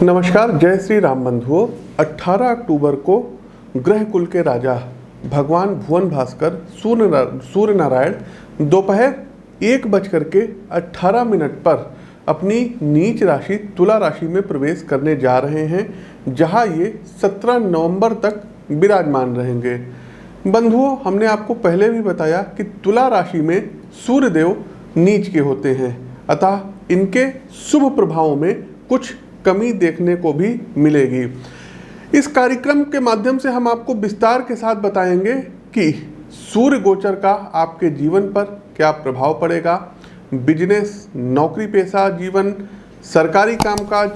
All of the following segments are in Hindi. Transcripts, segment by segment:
नमस्कार, जय श्री राम बंधुओं। 18 अक्टूबर को ग्रह कुल के राजा भगवान भुवन भास्कर सूर्य नारायण दोपहर 1:18 पर अपनी नीच राशि तुला राशि में प्रवेश करने जा रहे हैं, जहां ये 17 नवंबर तक विराजमान रहेंगे। बंधुओं, हमने आपको पहले भी बताया कि तुला राशि में सूर्यदेव नीच के होते हैं, अतः इनके शुभ प्रभावों में कुछ कमी देखने को भी मिलेगी। इस कार्यक्रम के माध्यम से हम आपको विस्तार के साथ बताएंगे कि सूर्य गोचर का आपके जीवन पर क्या प्रभाव पड़ेगा। बिजनेस, नौकरी पेशा जीवन, सरकारी कामकाज,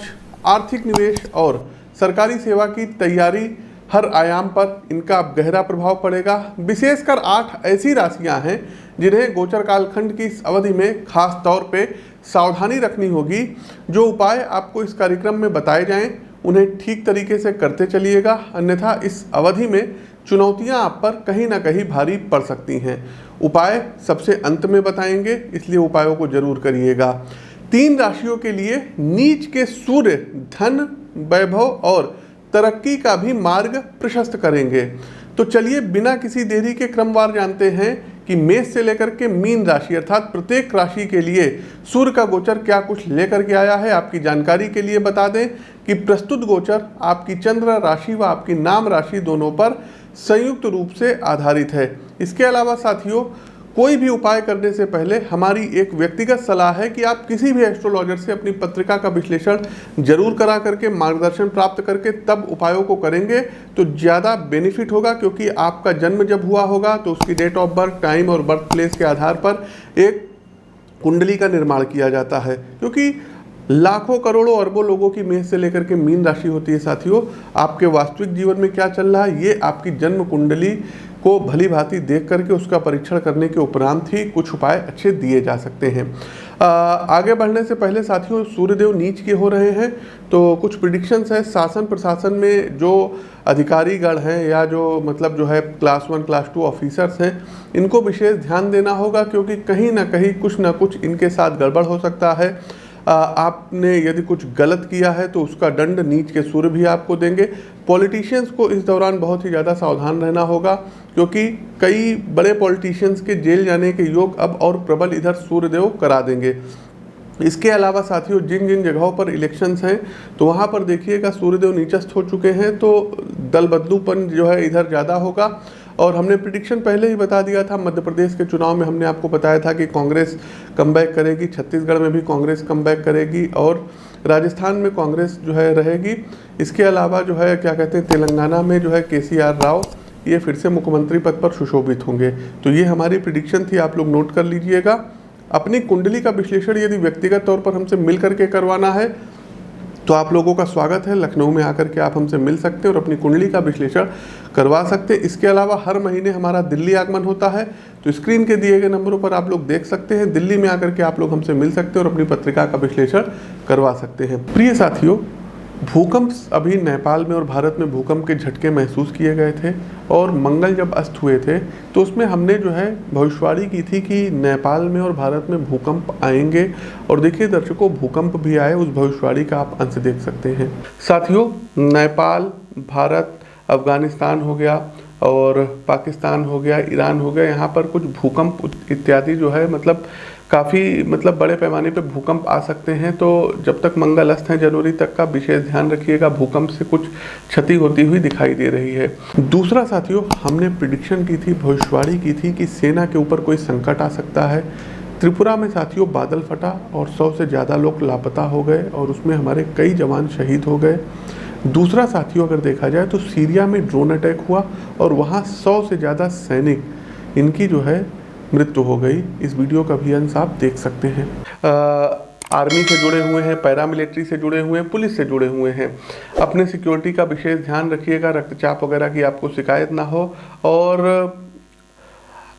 आर्थिक निवेश और सरकारी सेवा की तैयारी, हर आयाम पर इनका गहरा प्रभाव पड़ेगा। विशेषकर 8 ऐसी राशियां हैं जिन्हें गोचर कालखंड की इस अवधि में खास तौर पे सावधानी रखनी होगी। जो उपाय आपको इस कार्यक्रम में बताए जाएं उन्हें ठीक तरीके से करते चलिएगा, अन्यथा इस अवधि में चुनौतियां आप पर कहीं ना कहीं भारी पड़ सकती हैं। उपाय सबसे अंत में बताएंगे, इसलिए उपायों को जरूर करिएगा। 3 राशियों के लिए नीच के सूर्य धन, वैभव और तरक्की का भी मार्ग प्रशस्त करेंगे। तो चलिए बिना किसी देरी के क्रमवार जानते हैं कि मेष से लेकर के मीन राशि अर्थात प्रत्येक राशि के लिए सूर्य का गोचर क्या कुछ लेकर के आया है। आपकी जानकारी के लिए बता दें कि प्रस्तुत गोचर आपकी चंद्र राशि व आपकी नाम राशि दोनों पर संयुक्त रूप से आधारित है। इसके अलावा साथियों, कोई भी उपाय करने से पहले हमारी एक व्यक्तिगत सलाह है कि आप किसी भी एस्ट्रोलॉजर से अपनी पत्रिका का विश्लेषण जरूर करा करके मार्गदर्शन प्राप्त करके तब उपायों को करेंगे तो ज़्यादा बेनिफिट होगा, क्योंकि आपका जन्म जब हुआ होगा तो उसकी डेट ऑफ बर्थ, टाइम और बर्थ प्लेस के आधार पर एक कुंडली का निर्माण किया जाता है। क्योंकि लाखों करोड़ों अरबों लोगों की मेष से लेकर के मीन राशि होती है। साथियों, आपके वास्तविक जीवन में क्या चल रहा है ये आपकी जन्म कुंडली को भली भांति देख करके उसका परीक्षण करने के उपरांत ही कुछ उपाय अच्छे दिए जा सकते हैं। आगे बढ़ने से पहले साथियों, सूर्यदेव नीच के हो रहे हैं तो कुछ प्रिडिक्शंस है। शासन प्रशासन में जो अधिकारीगण हैं या जो है क्लास 1 क्लास 2 ऑफिसर्स हैं, इनको विशेष ध्यान देना होगा, क्योंकि कहीं ना कहीं कुछ ना कुछ इनके साथ गड़बड़ हो सकता है। आपने यदि कुछ गलत किया है तो उसका दंड नीच के सूर्य भी आपको देंगे। पॉलिटिशियंस को इस दौरान बहुत ही ज़्यादा सावधान रहना होगा, क्योंकि कई बड़े पॉलिटिशियंस के जेल जाने के योग अब और प्रबल इधर सूर्यदेव करा देंगे। इसके अलावा साथियों, जिन जिन जगहों पर इलेक्शंस हैं तो वहाँ पर देखिएगा सूर्यदेव नीचस्थ हो चुके हैं, तो दल बदलूपन जो है इधर ज़्यादा होगा। और हमने प्रिडिक्शन पहले ही बता दिया था, मध्य प्रदेश के चुनाव में हमने आपको बताया था कि कांग्रेस कमबैक करेगी, छत्तीसगढ़ में भी कांग्रेस कमबैक करेगी और राजस्थान में कांग्रेस जो है रहेगी। इसके अलावा जो है क्या कहते हैं, तेलंगाना में जो है KCR राव ये फिर से मुख्यमंत्री पद पर सुशोभित होंगे। तो ये हमारी प्रिडिक्शन थी, आप लोग नोट कर लीजिएगा। अपनी कुंडली का विश्लेषण यदि व्यक्तिगत तौर पर हमसे मिल करके करवाना है तो आप लोगों का स्वागत है। लखनऊ में आकर के आप हमसे मिल सकते हैं और अपनी कुंडली का विश्लेषण करवा सकते हैं। इसके अलावा हर महीने हमारा दिल्ली आगमन होता है, तो स्क्रीन के दिए गए नंबरों पर आप लोग देख सकते हैं। दिल्ली में आकर के आप लोग हमसे मिल सकते हैं और अपनी पत्रिका का विश्लेषण करवा सकते हैं। प्रिय साथियों, भूकंप अभी नेपाल में और भारत में भूकंप के झटके महसूस किए गए थे और मंगल जब अस्त हुए थे तो उसमें हमने जो है भविष्यवाणी की थी कि नेपाल में और भारत में भूकंप आएंगे। और देखिए दर्शकों, भूकंप भी आए, उस भविष्यवाणी का आप अंश देख सकते हैं। साथियों, नेपाल, भारत, अफगानिस्तान हो गया और पाकिस्तान हो गया, ईरान हो गया, यहाँ पर कुछ भूकंप इत्यादि जो है काफ़ी बड़े पैमाने पे भूकंप आ सकते हैं। तो जब तक मंगल अस्त है जनवरी तक का विशेष ध्यान रखिएगा, भूकंप से कुछ क्षति होती हुई दिखाई दे रही है। दूसरा साथियों, हमने प्रिडिक्शन की थी, भविष्यवाणी की थी कि सेना के ऊपर कोई संकट आ सकता है। त्रिपुरा में साथियों बादल फटा और 100 से ज़्यादा लोग लापता हो गए और उसमें हमारे कई जवान शहीद हो गए। दूसरा साथियों, अगर देखा जाए तो सीरिया में ड्रोन अटैक हुआ और वहाँ 100 से ज़्यादा सैनिक इनकी जो है मृत्यु हो गई। इस वीडियो का भी अंश आप देख सकते हैं। आर्मी से जुड़े हुए हैं, पैरामिलिट्री से जुड़े हुए हैं, पुलिस से जुड़े हुए हैं, अपने सिक्योरिटी का विशेष ध्यान रखिएगा, रक्तचाप वगैरह की आपको शिकायत ना हो। और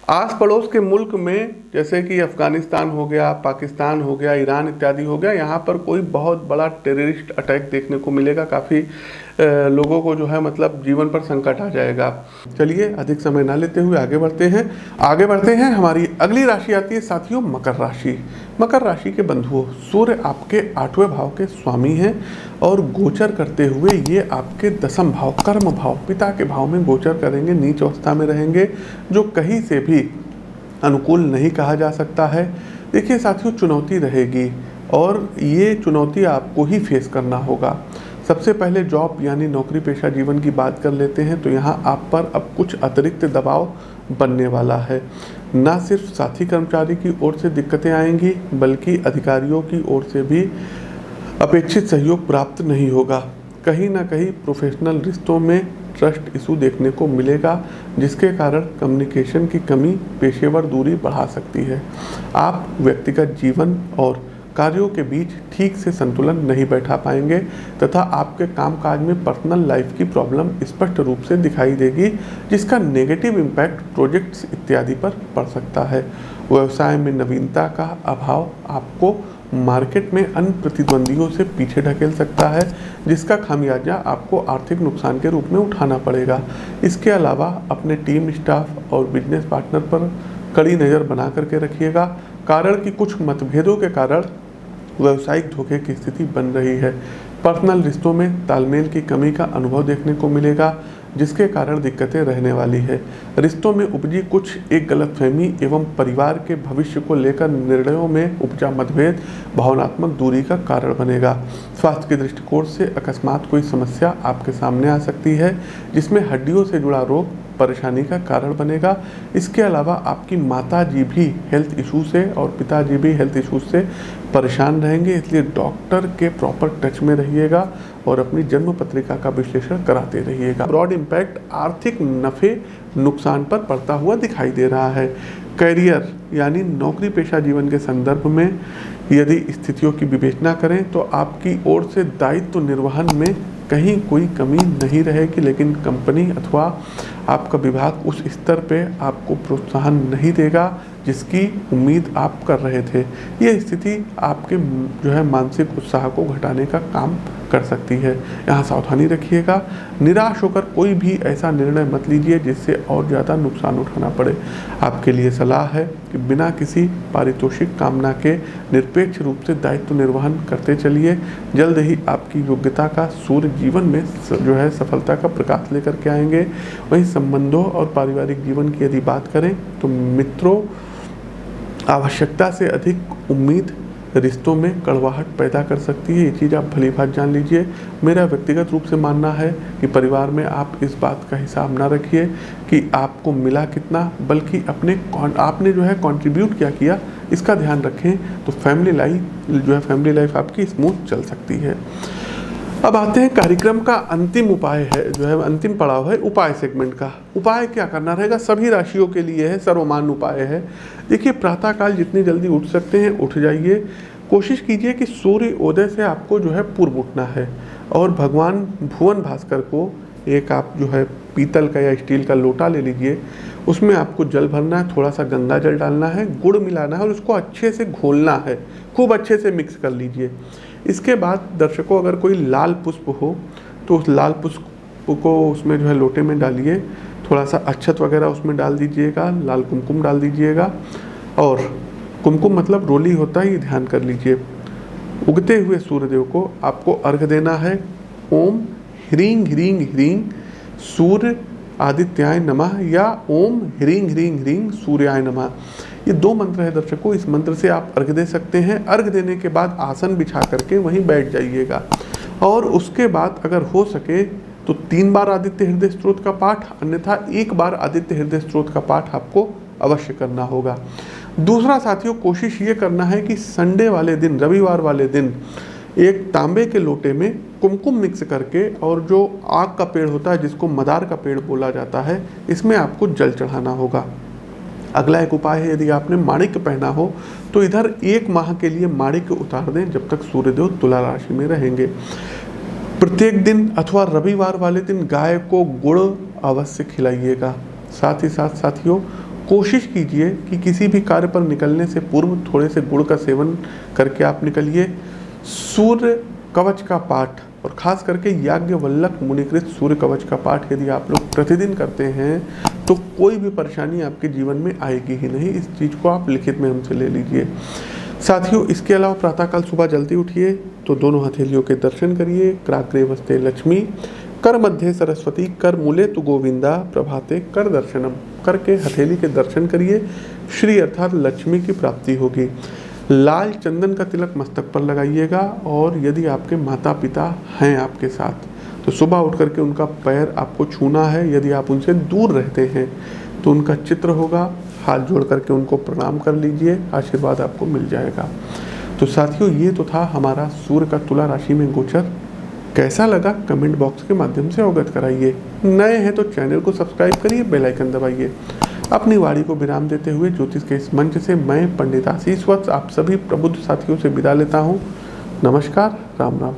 आस पड़ोस के मुल्क में जैसे कि अफगानिस्तान हो गया, पाकिस्तान हो गया, ईरान इत्यादि हो गया, यहाँ पर कोई बहुत बड़ा टेररिस्ट अटैक देखने को मिलेगा। काफ़ी लोगों को जो है जीवन पर संकट आ जाएगा। चलिए अधिक समय ना लेते हुए आगे बढ़ते हैं हमारी अगली राशि आती है साथियों मकर राशि। मकर राशि के बंधुओं, सूर्य आपके 8वें भाव के स्वामी हैं और गोचर करते हुए ये आपके 10वें भाव कर्म भाव पिता के भाव में गोचर करेंगे, नीच अवस्था में रहेंगे, जो कहीं से भी अनुकूल नहीं कहा जा सकता है। देखिए साथियों, चुनौती रहेगी और ये चुनौती आपको ही फेस करना होगा। सबसे पहले जॉब यानी नौकरी पेशा जीवन की बात कर लेते हैं तो यहाँ आप पर अब कुछ अतिरिक्त दबाव बनने वाला है। ना सिर्फ साथी कर्मचारी की ओर से दिक्कतें आएंगी बल्कि अधिकारियों की ओर से भी अपेक्षित सहयोग प्राप्त नहीं होगा। कहीं ना कहीं प्रोफेशनल रिश्तों में ट्रस्ट इशू देखने को मिलेगा, जिसके कारण कम्युनिकेशन की कमी पेशेवर दूरी बढ़ा सकती है। आप व्यक्तिगत जीवन और कार्यों के बीच ठीक से संतुलन नहीं बैठा पाएंगे तथा आपके कामकाज में पर्सनल लाइफ की प्रॉब्लम स्पष्ट रूप से दिखाई देगी, जिसका नेगेटिव इम्पैक्ट प्रोजेक्ट्स इत्यादि पर पड़ सकता है। व्यवसाय में नवीनता का अभाव आपको मार्केट में अन्य प्रतिद्वंदियों से पीछे ढकेल सकता है, जिसका खामियाजा आपको आर्थिक नुकसान के रूप में उठाना पड़ेगा। इसके अलावा अपने टीम स्टाफ और बिजनेस पार्टनर पर कड़ी नज़र बना करके रखिएगा, कारण कि कुछ मतभेदों के कारण व्यावसायिक धोखे की स्थिति बन रही है। पर्सनल रिश्तों में तालमेल की कमी का अनुभव देखने को मिलेगा, जिसके कारण दिक्कतें रहने वाली है। रिश्तों में उपजी कुछ एक गलतफहमी एवं परिवार के भविष्य को लेकर निर्णयों में उपजा मतभेद भावनात्मक दूरी का कारण बनेगा। स्वास्थ्य के दृष्टिकोण से अकस्मात कोई समस्या आपके सामने आ सकती है, जिसमें हड्डियों से जुड़ा रोग परेशानी का कारण बनेगा। इसके अलावा आपकी माता जी भी हेल्थ इशू से और पिताजी भी हेल्थ इशू से परेशान रहेंगे, इसलिए डॉक्टर के प्रॉपर टच में रहिएगा और अपनी जन्म पत्रिका का विश्लेषण कराते रहिएगा। ब्रॉड इम्पैक्ट आर्थिक नफ़े नुकसान पर पड़ता हुआ दिखाई दे रहा है। करियर यानी नौकरी पेशा जीवन के संदर्भ में यदि स्थितियों की विवेचना करें तो आपकी ओर से दायित्व निर्वहन में कहीं कोई कमी नहीं रहेगी, लेकिन कंपनी अथवा आपका विभाग उस स्तर पे आपको प्रोत्साहन नहीं देगा जिसकी उम्मीद आप कर रहे थे। ये स्थिति आपके जो है मानसिक उत्साह को घटाने का काम कर सकती है। यहाँ सावधानी रखिएगा। निराश होकर कोई भी ऐसा निर्णय मत लीजिए जिससे और ज़्यादा नुकसान उठाना पड़े। आपके लिए सलाह है कि बिना किसी पारितोषिक कामना के निरपेक्ष रूप से दायित्व निर्वहन करते चलिए। जल्द ही आपकी योग्यता का सूर्य जीवन में जो है सफलता का प्रकाश लेकर के आएंगे। वहीं संबंधों और पारिवारिक जीवन की यदि बात करें तो मित्रों, आवश्यकता से अधिक उम्मीद रिश्तों में कड़वाहट पैदा कर सकती है। ये चीज़ आप भली भांति जान लीजिए। मेरा व्यक्तिगत रूप से मानना है कि परिवार में आप इस बात का हिसाब ना रखिए कि आपको मिला कितना, बल्कि आपने जो है कंट्रीब्यूट क्या किया, इसका ध्यान रखें तो फैमिली लाइफ आपकी स्मूथ चल सकती है। अब आते हैं कार्यक्रम का अंतिम उपाय है, जो है अंतिम पड़ाव है उपाय सेगमेंट का। उपाय क्या करना रहेगा, सभी राशियों के लिए है, सर्वमान्य उपाय है। देखिए, प्रातःकाल जितनी जल्दी उठ सकते हैं उठ जाइए। कोशिश कीजिए कि सूर्य उदय से आपको जो है पूर्व उठना है और भगवान भुवन भास्कर को एक आप जो है पीतल का या स्टील का लोटा ले लीजिए। उसमें आपको जल भरना है, थोड़ा सा गंगा जल डालना है, गुड़ मिलाना है और उसको अच्छे से घोलना है, खूब अच्छे से मिक्स कर लीजिए। इसके बाद दर्शकों, अगर कोई लाल पुष्प हो तो उस लाल पुष्प को उसमें जो है लोटे में डालिए, थोड़ा सा अक्षत वगैरह उसमें डाल दीजिएगा, लाल कुमकुम डाल दीजिएगा। और कुमकुम मतलब रोली होता है, ये ध्यान कर लीजिए। उगते हुए सूर्यदेव को आपको अर्घ देना है। ओम ह्रीं ह्रीं ह्रीं सूर्य आदित्याय नमः या ओम ह्रीं ह्रीं ह्रीं सूर्याय नमः, ये 2 मंत्र है दर्शकों। इस मंत्र से आप अर्घ दे सकते हैं। अर्घ देने के बाद आसन बिछा करके वहीं बैठ जाइएगा और उसके बाद अगर हो सके तो 3 बार आदित्य हृदय स्तोत्र का पाठ, अन्यथा 1 बार आदित्य हृदय स्तोत्र का पाठ आपको अवश्य करना होगा। दूसरा साथियों, कोशिश ये करना है कि संडे वाले दिन, रविवार वाले दिन, एक तांबे के लोटे में कुमकुम मिक्स करके और जो आग का पेड़ होता है जिसको मदार का पेड़ बोला जाता है, इसमें आपको जल चढ़ाना होगा। अगला एक उपाय है, यदि आपने माणिक्य पहना हो तो इधर 1 माह के लिए माणिक्य उतार दें जब तक सूर्यदेव तुला राशि में रहेंगे। प्रत्येक दिन अथवा रविवार वाले दिन गाय को गुड़ अवश्य खिलाइएगा। साथ ही साथ साथियों, कोशिश कीजिए कि किसी भी कार्य पर निकलने से पूर्व थोड़े से गुड़ का सेवन करके आप निकलिए। सूर्य कवच का पाठ और ख़ास करके याज्ञवल्क्य मुनिकृत सूर्य कवच का पाठ यदि आप लोग प्रतिदिन करते हैं तो कोई भी परेशानी आपके जीवन में आएगी ही नहीं। इस चीज़ को आप लिखित में हमसे ले लीजिए। साथियों, इसके अलावा प्रातःकाल सुबह जल्दी उठिए तो दोनों हथेलियों के दर्शन करिए। कराग्रे वस्ते लक्ष्मी, कर मध्य सरस्वती, कर मूले तु गोविंदा, प्रभाते कर दर्शनम करके हथेली के दर्शन करिए। श्री अर्थात लक्ष्मी की प्राप्ति होगी। लाल चंदन का तिलक मस्तक पर लगाइएगा और यदि आपके माता पिता हैं आपके साथ तो सुबह उठ करके उनका पैर आपको छूना है। यदि आप उनसे दूर रहते हैं तो उनका चित्र होगा, हाथ जोड़ करके उनको प्रणाम कर लीजिए, आशीर्वाद आपको मिल जाएगा। तो साथियों, ये तो था हमारा सूर्य का तुला राशि में गोचर। कैसा लगा कमेंट बॉक्स के माध्यम से अवगत कराइए। नए हैं तो चैनल को सब्सक्राइब करिए, बेल आइकन दबाइए। अपनी वाणी को विराम देते हुए ज्योतिष के इस मंच से मैं पंडित आशीष वत्स आप सभी प्रबुद्ध साथियों से विदा लेता हूँ। नमस्कार, राम राम।